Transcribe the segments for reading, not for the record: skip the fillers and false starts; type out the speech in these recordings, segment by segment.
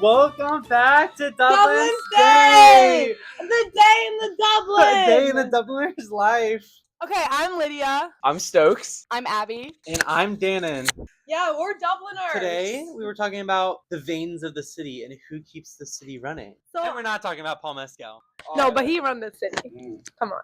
Welcome back to Dublin Day! The day in the Dublin! A day in the Dubliner's life. Okay, I'm Lydia. I'm Stokes. I'm Abby. And I'm Dannon. Yeah, we're Dubliners. Today, we were talking about the veins of the city and who keeps the city running. And we're not talking about Paul Mescal. No, but he run the city. Come on.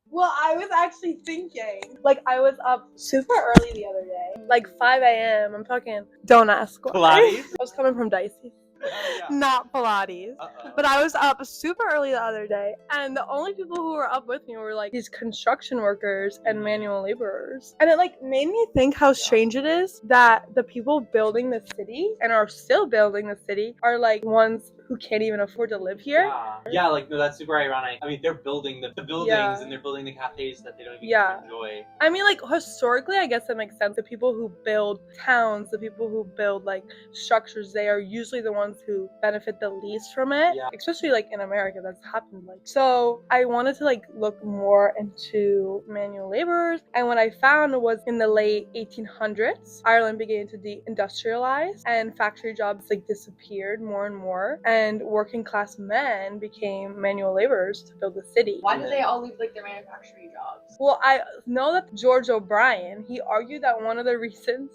Well, I was actually thinking, I was up super early the other day, 5 a.m. I'm talking, don't ask why. Pilates? I was coming from Dicey. Yeah. Not Pilates. But I was up super early the other day, and the only people who were up with me were these construction workers and manual laborers. And it made me think how strange it is that the people building the city and are still building the city are ones who can't even afford to live here. Yeah, no, that's super ironic. I mean, they're building the buildings and they're building the cafes that they don't even enjoy. I mean, historically, I guess that makes sense. The people who build towns, the people who build structures, they are usually the ones who benefit the least from it. Yeah. Especially in America, that's happened. So I wanted to look more into manual laborers, and what I found was in the late 1800s, Ireland began to deindustrialize, and factory jobs disappeared more and more. And working class men became manual laborers to build the city. Why did they all leave their manufacturing jobs? Well, I know that George O'Brien, he argued that one of the reasons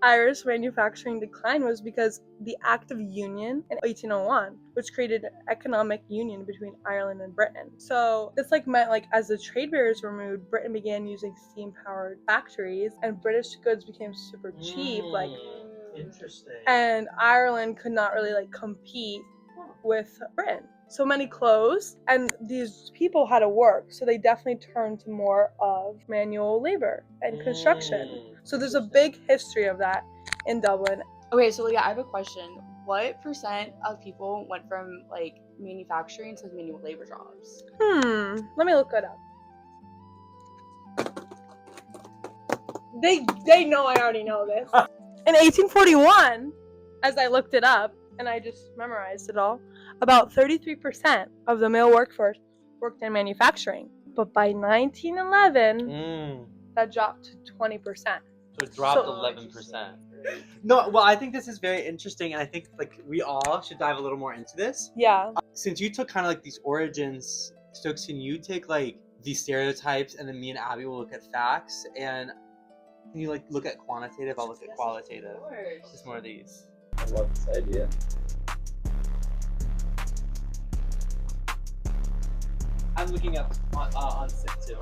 Irish manufacturing declined was because the Act of Union in 1801, which created an economic union between Ireland and Britain. So this meant as the trade barriers were removed, Britain began using steam-powered factories, and British goods became super cheap. Interesting. And Ireland could not really compete with Britain. So many closed, and these people had to work, so they definitely turned to more of manual labor and construction. So there's a big history of that in Dublin. Okay, so Leah, I have a question. What percent of people went from manufacturing to manual labor jobs? Let me look it up. They know I already know this. In 1841, as I looked it up, and I just memorized it all, about 33% of the male workforce worked in manufacturing. But by 1911, that dropped to 20%. So it dropped 11%. No, well, I think this is very interesting, and I think we all should dive a little more into this. Yeah. Since you took kind of these origins, Stokes, can you take these stereotypes, and then me and Abby will look at facts, and can you look at quantitative? I'll look at qualitative. Of course. Just more of these. I love this idea. I'm looking up on SIP too.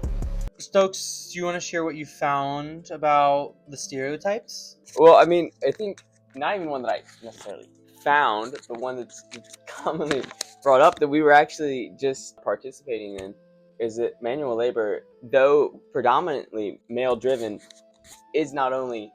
Stokes, do you want to share what you found about the stereotypes? Well, I mean, I think not even one that I necessarily found, but one that's commonly brought up that we were actually just participating in is that manual labor, though predominantly male-driven, is not only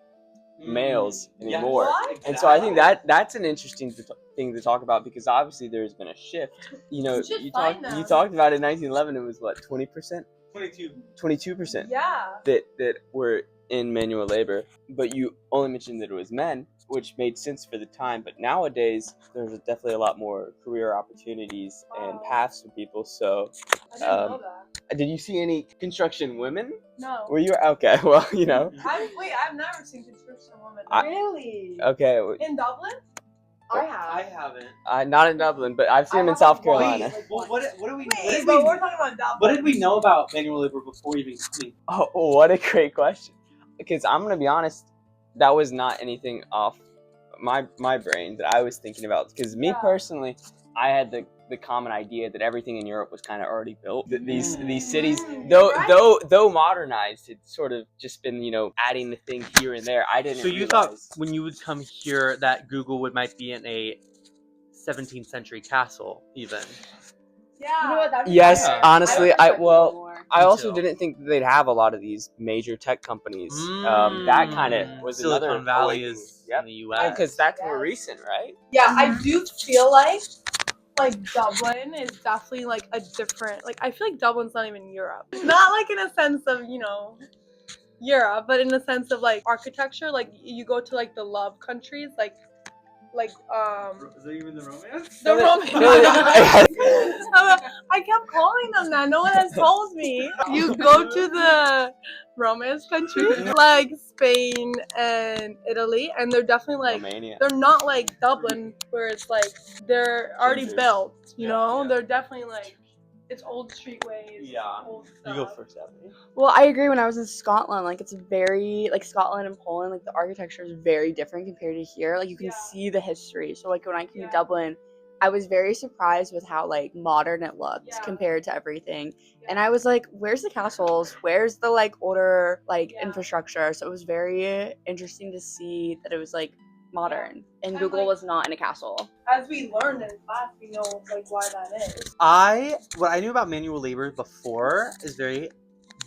males anymore. Yes, exactly. And so I think that's an interesting thing to talk about, because obviously there's been a shift. You talked about in 1911 it was what, 20%? 22%. Yeah. That were in manual labor, but you only mentioned that it was men, which made sense for the time. But nowadays there's definitely a lot more career opportunities and paths for people. So I didn't know that. did you see any construction women? No. Were you okay? Well, I've never seen construction women. Really? Okay. In Dublin? I I haven't. Not in Dublin, but I've seen them in South Carolina. Well, what do we? But we're talking about Dublin. What did we know about manual labor before even coming? Oh, what a great question. Because I'm gonna be honest, that was not anything off my brain that I was thinking about. Because me personally, I had the common idea that everything in Europe was kind of already built. That these cities, though modernized, had sort of just been adding the thing here and there. I didn't. So you thought when you would come here that Google might be in a 17th century castle, even? Yeah. You know what? That'd be Yes, better. honestly, I also too. didn't think that they'd have a lot of these major tech companies. That kind of was Silicon another Valley awakening. is Yep. in the U.S. Because that's more recent, right? Yeah, I do feel like Dublin is definitely a different, I feel like Dublin's not even Europe. Not in a sense of, Europe, but in a sense of architecture. You go to the love countries, Is that even the romance? the Roman. I kept calling them that. No one has told me. You go to Romance countries like Spain and Italy, and they're definitely like Romania. they're not like Dublin where it's like they're already Gingers. built, you Yeah, know. yeah. They're definitely like it's old streetways. Yeah. Old You go stuff. first, Abby. Well, I agree. When I was in Scotland, like it's very like Scotland and Poland, like the architecture is very different compared to here. Like you can Yeah. see the history. So like when I came Yeah. to Dublin, I was very surprised with how like modern it looked Yeah. compared to everything. And I was like, "Where's the castles? Where's the like older like Yeah. infrastructure?" So it was very interesting to see that it was like modern, and And, Google like- was not in a castle. As we learned in class, we know like why that is. What I knew about manual labor before is very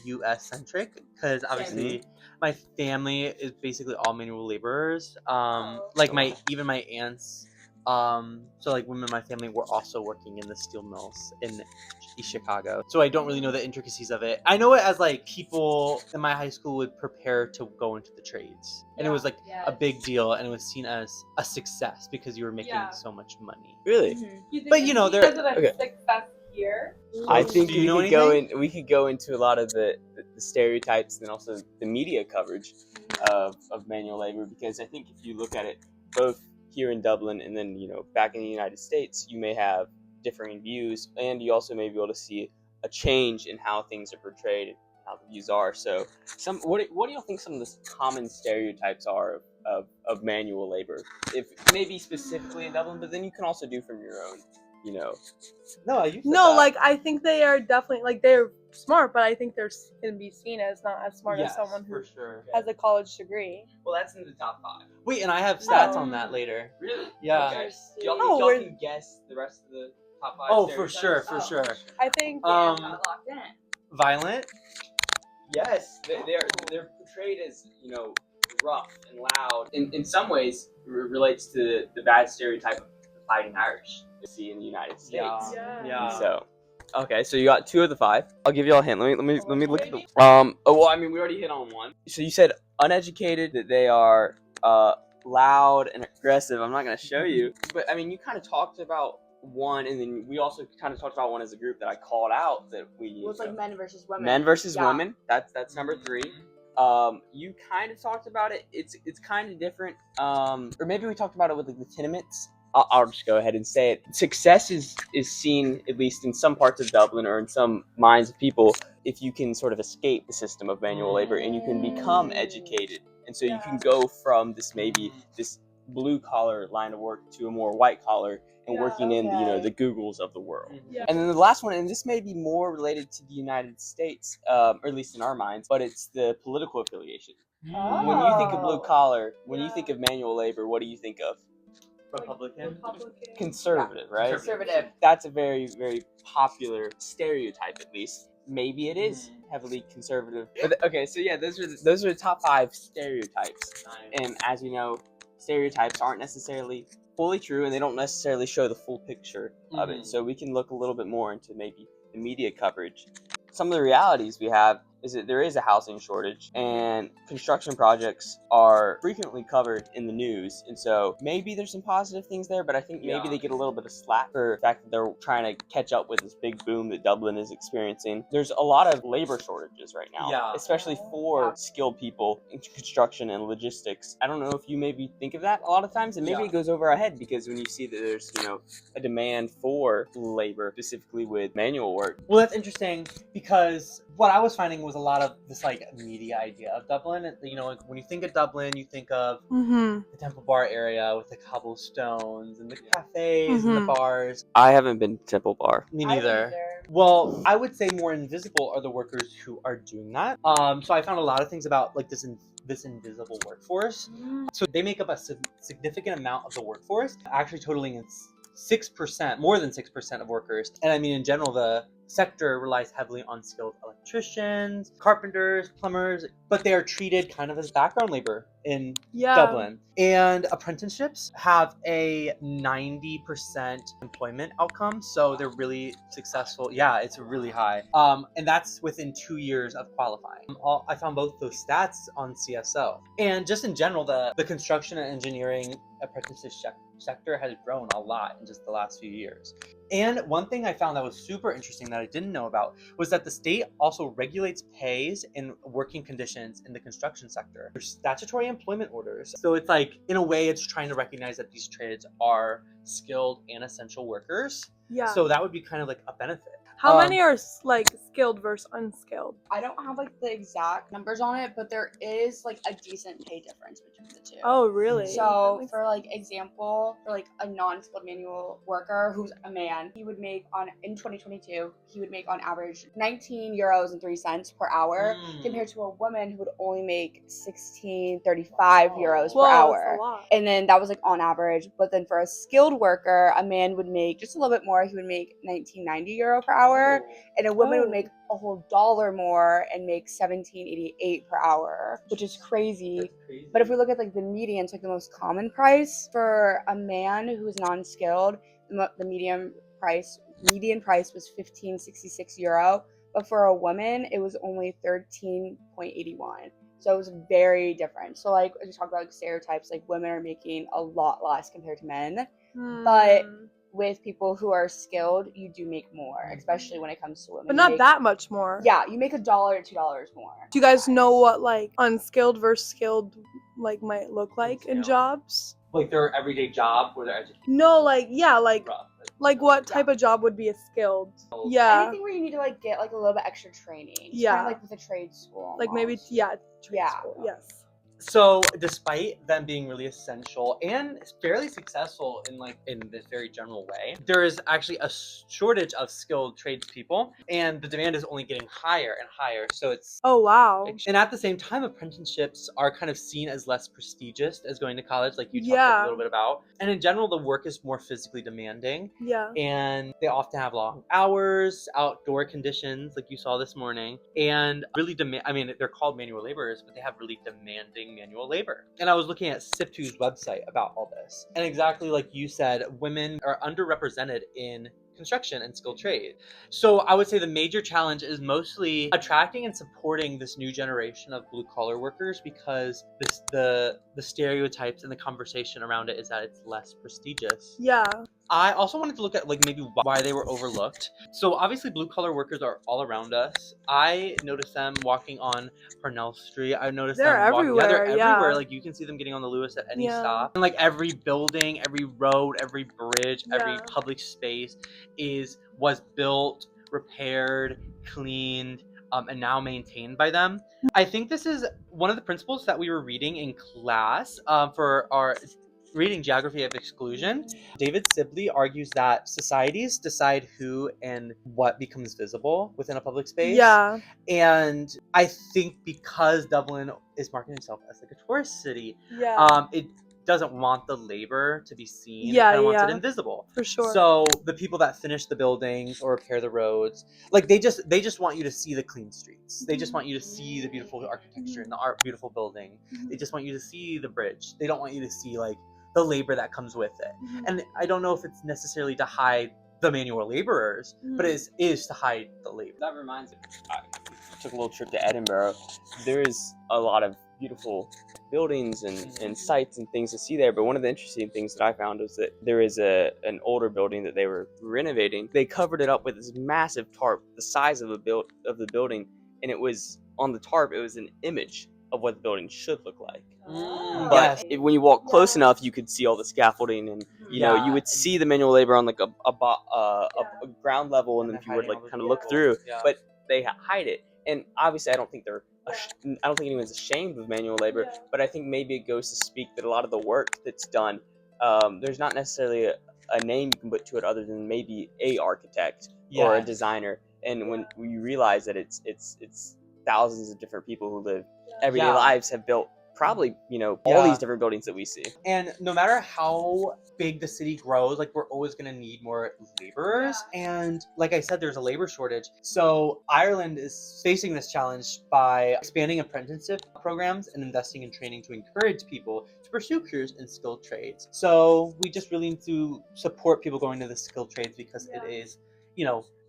U.S. centric because obviously my family is basically all manual laborers. Like even my aunts. So like women in my family were also working in the steel mills in East Chicago. So I don't really know the intricacies of it. I know it as like people in my high school would prepare to go into the trades, and it was like a big deal, and it was seen as a success because you were making so much money. Really? But, you know, they're- a success here. I think do you we know could go anything? in. We could go into a lot of the stereotypes and also the media coverage of manual labor, because I think if you look at it both here in Dublin and then back in the United States, you may have differing views, and you also may be able to see a change in how things are portrayed and how the views are. So, what do you think some of the common stereotypes are of manual labor? If maybe specifically in Dublin, but then you can also do from your own. No, you said No, that. like I think they are definitely like they're smart, but I think they're can be seen as not as smart Yes, as someone who for sure. has a college degree. Well, that's in the top 5. Wait, and I have stats No. on that later. Really? Yeah. Okay. Y'all, No, y'all we're- can guess the rest of the top 5 Oh, for sure, stereotypes? for sure. I think Locked in. Violent. Yes, they're portrayed as rough and loud. In some ways, it relates to the bad stereotype of the fighting Irish you see in the United States. Yeah. So, okay, so you got 2 of the 5. I'll give y'all a hint. Let me look at the. Oh well, I mean we already hit on one. So you said uneducated, that they are loud and aggressive. I'm not gonna show you, but I mean you kind of talked about one, and then we also kind of talked about one as a group that I called out that we. Well, it's like men versus women. Men versus Yeah. women. That's number 3. You kind of talked about it. It's kind of different. Or maybe we talked about it with like the tenements. I'll just go ahead and say it. Success is seen, at least in some parts of Dublin or in some minds of people, if you can sort of escape the system of manual labor and you can become educated. And so you can go from this blue collar line of work to a more white collar and working in the Googles of the world. Yeah. And then the last one, and this may be more related to the United States, or at least in our minds, but it's the political affiliation. When you think of blue collar, when you think of manual labor, what do you think of? Republican. Conservative, right? Conservative. That's a very, very popular stereotype, at least. Maybe it is heavily conservative. But, okay, so yeah, those are the top 5 stereotypes. And as you know, stereotypes aren't necessarily fully true, and they don't necessarily show the full picture of it. So we can look a little bit more into maybe the media coverage. Some of the realities we have is that there is a housing shortage, and construction projects are frequently covered in the news. And so maybe there's some positive things there, but I think maybe they get a little bit of slack for the fact that they're trying to catch up with this big boom that Dublin is experiencing. There's a lot of labor shortages right now, especially for skilled people in construction and logistics. I don't know if you maybe think of that a lot of times, and maybe it goes over our head because when you see that there's a demand for labor, specifically with manual work. Well, that's interesting because what I was finding was a lot of this like media idea of Dublin. Like when you think of Dublin, you think of the Temple Bar area with the cobblestones and the cafes and the bars. I haven't been to Temple Bar. Me neither. Well, I would say more invisible are the workers who are doing that. So I found a lot of things about like this invisible workforce. So they make up a significant amount of the workforce, actually totaling 6%, more than 6% of workers. And I mean, in general, the sector relies heavily on skilled electricians, carpenters, plumbers, but they are treated kind of as background labor. in Yeah. Dublin. And apprenticeships have a 90% employment outcome, so they're really successful. Yeah, it's really high. And that's within 2 years of qualifying. I found both those stats on CSO. And just in general, the construction and engineering apprenticeship sector has grown a lot in just the last few years. And one thing I found that was super interesting that I didn't know about was that the state also regulates pays and working conditions in the construction sector. There's statutory employment orders. So it's like, in a way, it's trying to recognize that these trades are skilled and essential workers. Yeah. So that would be kind of like a benefit. How many are like skilled versus unskilled? I don't have like the exact numbers on it, but there is like a decent pay difference between the two. Oh, really? So for like example, for like a non-skilled manual worker who's a man, he would make in 2022, he would make on average 19 euros and 3 cents per hour, compared to a woman who would only make 16.35 euros per hour. That's a lot. And then that was like on average. But then for a skilled worker, a man would make just a little bit more. He would make 19.90 euro per hour, and a woman would make a whole $1 more and make 17.88 per hour, which is crazy. But if we look at like the median, it's like the most common price for a man who is non-skilled, the median price was 15.66 euro, but for a woman it was only 13.81. So it was very different. So like as we talk about like stereotypes, like women are making a lot less compared to men, but with people who are skilled, you do make more, especially when it comes to women. But not that much more. Yeah, you make $1 or $2 more. Do you guys know what like unskilled versus skilled like might look like in jobs? Like their everyday job where they're educated. No, like like what type of job would be a skilled? Yeah. Anything where you need to like get like a little bit extra training. Yeah. Kind of like with a trade school. Like maybe almost. trade school. Yes. So despite them being really essential and fairly successful in this very general way, there is actually a shortage of skilled tradespeople, and the demand is only getting higher and higher. So it's and at the same time, apprenticeships are kind of seen as less prestigious as going to college, like you talked a little bit about. And in general, the work is more physically demanding. Yeah. And they often have long hours, outdoor conditions, like you saw this morning, and really they're called manual laborers, but they have really demanding manual labor. And I was looking at SIP2's website about all this. And exactly like you said, women are underrepresented in construction and skilled trade. So I would say the major challenge is mostly attracting and supporting this new generation of blue collar workers, because the stereotypes and the conversation around it is that it's less prestigious. Yeah. I also wanted to look at like maybe why they were overlooked. So obviously blue collar workers are all around us. I noticed them walking on Parnell Street. I noticed they're them walking. everywhere. They're everywhere. Like you can see them getting on the Lewis at any stop. And like every building, every road, every bridge, every public space was built, repaired, cleaned, and now maintained by them. I think this is one of the principles that we were reading in class for our reading Geography of Exclusion. David Sibley argues that societies decide who and what becomes visible within a public space. Yeah. And I think because Dublin is marketing itself as like a tourist city, it doesn't want the labor to be seen. It kind of wants it invisible. For sure. So the people that finish the buildings or repair the roads, like they just want you to see the clean streets. They just want you to see the beautiful architecture and the beautiful building. They just want you to see the bridge. They don't want you to see like the labor that comes with it. And I don't know if it's necessarily to hide the manual laborers, but it is to hide the labor. That reminds me, I took a little trip to Edinburgh. There is a lot of beautiful buildings and sites and things to see there, but one of the interesting things that I found was that there is an older building that they were renovating. They covered it up with this massive tarp the size of the building, and it was on the tarp, it was an image of what the building should look like. But when you walk close enough, you could see all the scaffolding, and you know you would see the manual labor on like a ground level, and then if you would like kind of look through, but they hide it. And obviously, I don't think anyone's ashamed of manual labor, but I think maybe it goes to speak that a lot of the work that's done, there's not necessarily a name you can put to it other than maybe a architect or a designer. And when you realize that it's thousands of different people who live everyday lives have built probably, all Yeah. these different buildings that we see. And no matter how big the city grows, like we're always going to need more laborers. And like I said, there's a labor shortage. So Ireland is facing this challenge by expanding apprenticeship programs and investing in training to encourage people to pursue careers in skilled trades. So we just really need to support people going to the skilled trades because it is,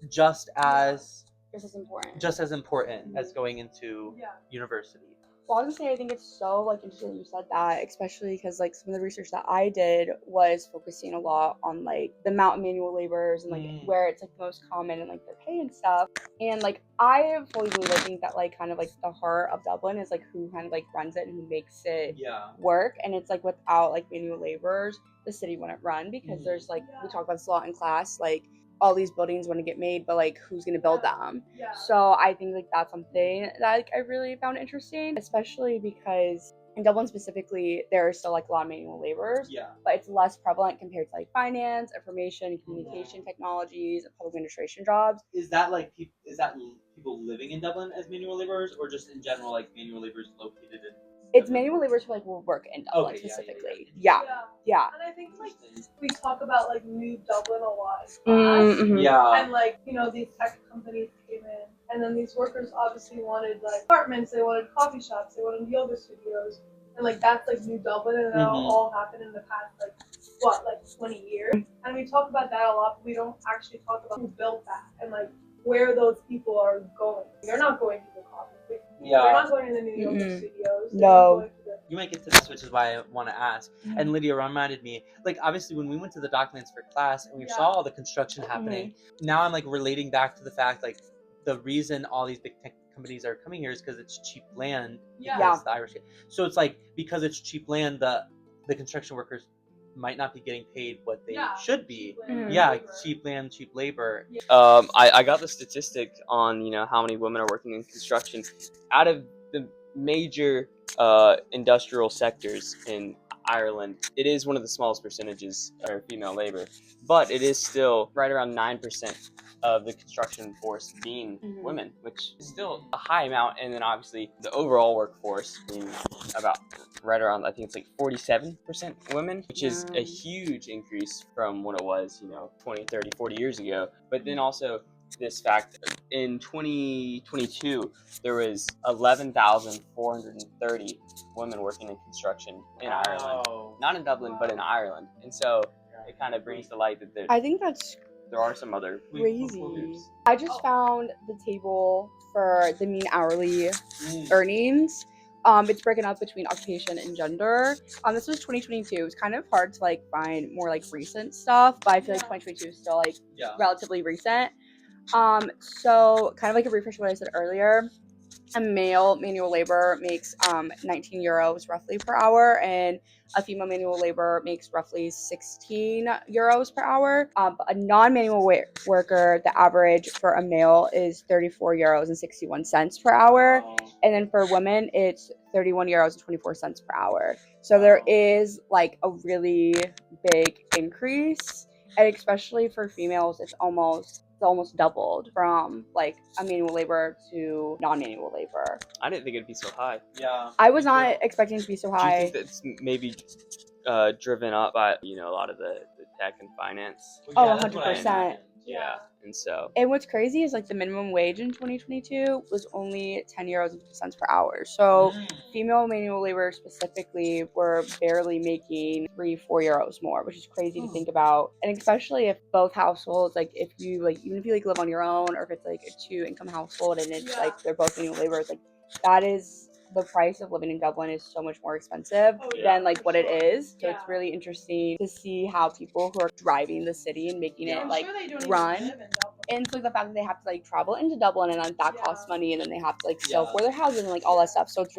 just as important as going into university. Well, I was gonna say, I think it's so like interesting you said that, especially because like some of the research that I did was focusing a lot on like the amount of manual laborers and like where it's like most common and like their pay and stuff. And like I fully believe, I think that like kind of like the heart of Dublin is like who kind of like runs it and who makes it work. And it's like without like manual laborers, the city wouldn't run because there's like we talk about this a lot in class, like all these buildings want to get made, but like who's gonna build them? So I think like that's something that like I really found interesting, especially because in Dublin specifically, there are still like a lot of manual laborers, but it's less prevalent compared to like finance, information, and communication technologies, and public administration jobs. Is that like people living in Dublin as manual laborers, or just in general like manual laborers located in? It's manual laborers who like will work in Dublin specifically. Yeah. And I think like we talk about like New Dublin a lot in class. Yeah. And like, these tech companies came in and then these workers obviously wanted like apartments, they wanted coffee shops, they wanted yoga studios. And like that's like New Dublin and that all happened in the past 20 years. And we talk about that a lot, but we don't actually talk about who built that and like where those people are going. They're not going to the coffee. They're not going to the New Yoga studios. No. You might get to this, which is why I want to ask. And Lydia reminded me, like, obviously when we went to the Docklands for class and we saw all the construction happening, now I'm like relating back to the fact like the reason all these big tech companies are coming here is because it's cheap land. Because the Irish. So it's like because it's cheap land, the construction workers might not be getting paid what they should be. Cheap land, cheap labor. I got the statistic on how many women are working in construction. Out of the major industrial sectors in Ireland, it is one of the smallest percentages of female labor, but it is still right around 9% of the construction force being women, which is still a high amount. And then obviously the overall workforce being about right around, I think it's like 47% women, which is a huge increase from what it was 20, 30, 40 years ago. But then also this fact, in 2022 there was 11,430 women working in construction in Ireland, not in Dublin but in Ireland. And so it kind of brings to light that I think that's there are some other crazy. I just found the table for the mean hourly earnings. It's broken up between occupation and gender. This was 2022. It's kind of hard to like find more like recent stuff, but I feel like 2022 is still like relatively recent. So kind of like a refresh of what I said earlier. A male manual labor makes 19 euros roughly per hour, and a female manual labor makes roughly 16 euros per hour. But a non-manual worker, the average for a male is 34 euros and 61 cents per hour, and then for women it's 31 euros and 24 cents per hour. So there is like a really big increase, and especially for females, it's almost doubled from like a manual labor to non-manual labor. I didn't think it'd be so high. I was not expecting it to be so high. Do you think that's maybe driven up by a lot of the tech and finance? 100%. And so, and what's crazy is like the minimum wage in 2022 was only 10 euros and 50 cents per hour. So female manual labor specifically were barely making 3-4 euros more, which is crazy to think about. And especially if both households, like if you like, even if you like live on your own, or if it's like a 2-income household and it's like they're both manual laborers, like that is the price of living in Dublin is so much more expensive than like what it is. So it's really interesting to see how people who are driving the city and making it like run. And so the fact that they have to like travel into Dublin and then that costs money, and then they have to like sell for their houses and like all that stuff. So it's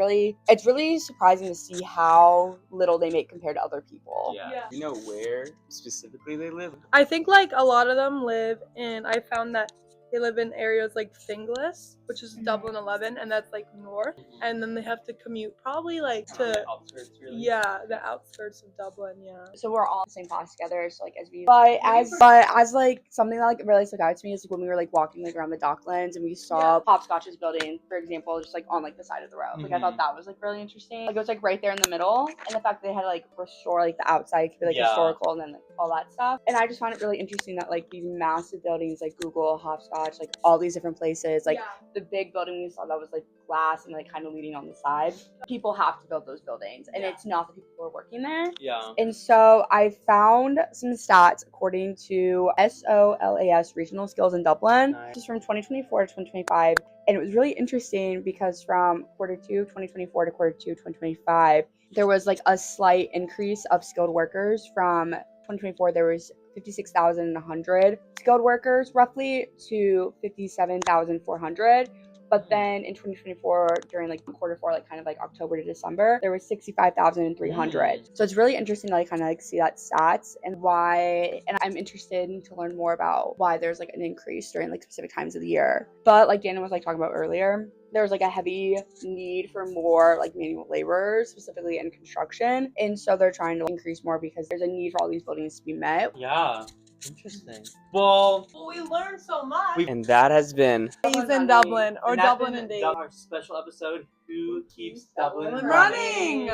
really surprising to see how little they make compared to other people. You know where specifically they live? I think like a lot of them live in, I found that They live in areas like Finglas, which is Dublin 11, and that's like north. And then they have to commute probably like to Outskirts, really. yeah, the outskirts of Dublin. Yeah. So we're all in the same class together, so like as we but as like something that like really stuck out to me is like when we were like walking like around the Docklands and we saw Hopscotch's building, for example, just like on like the side of the road. Like I thought that was like really interesting. Like it was like right there in the middle, and the fact that they had to like restore like the outside could be like historical and then like all that stuff. And I just found it really interesting that like these massive buildings like Google, Hopscotch, like all these different places, like the big building we saw that was like glass and like kind of leading on the side. People have to build those buildings, and it's not the people who are working there. Yeah. And so I found some stats according to SOLAS Regional Skills in Dublin. Nice. This is from 2024 to 2025. And it was really interesting because from quarter 2, 2024 to quarter 2, 2025, there was like a slight increase of skilled workers. From 2024, there was 56,100 skilled workers roughly to 57,400. But then in 2024, during like quarter 4, like kind of like October to December, there was 65,300. So it's really interesting to like kind of like see that stats and why. And I'm interested to learn more about why there's like an increase during like specific times of the year. But like Dana was like talking about earlier, there was like a heavy need for more like manual laborers, specifically in construction. And so they're trying to increase more because there's a need for all these buildings to be met. Yeah. Interesting. Well, we learned so much. And that has been Days in Dublin, or and that's Dublin been and Days. our special episode, Who Keeps Dublin Running.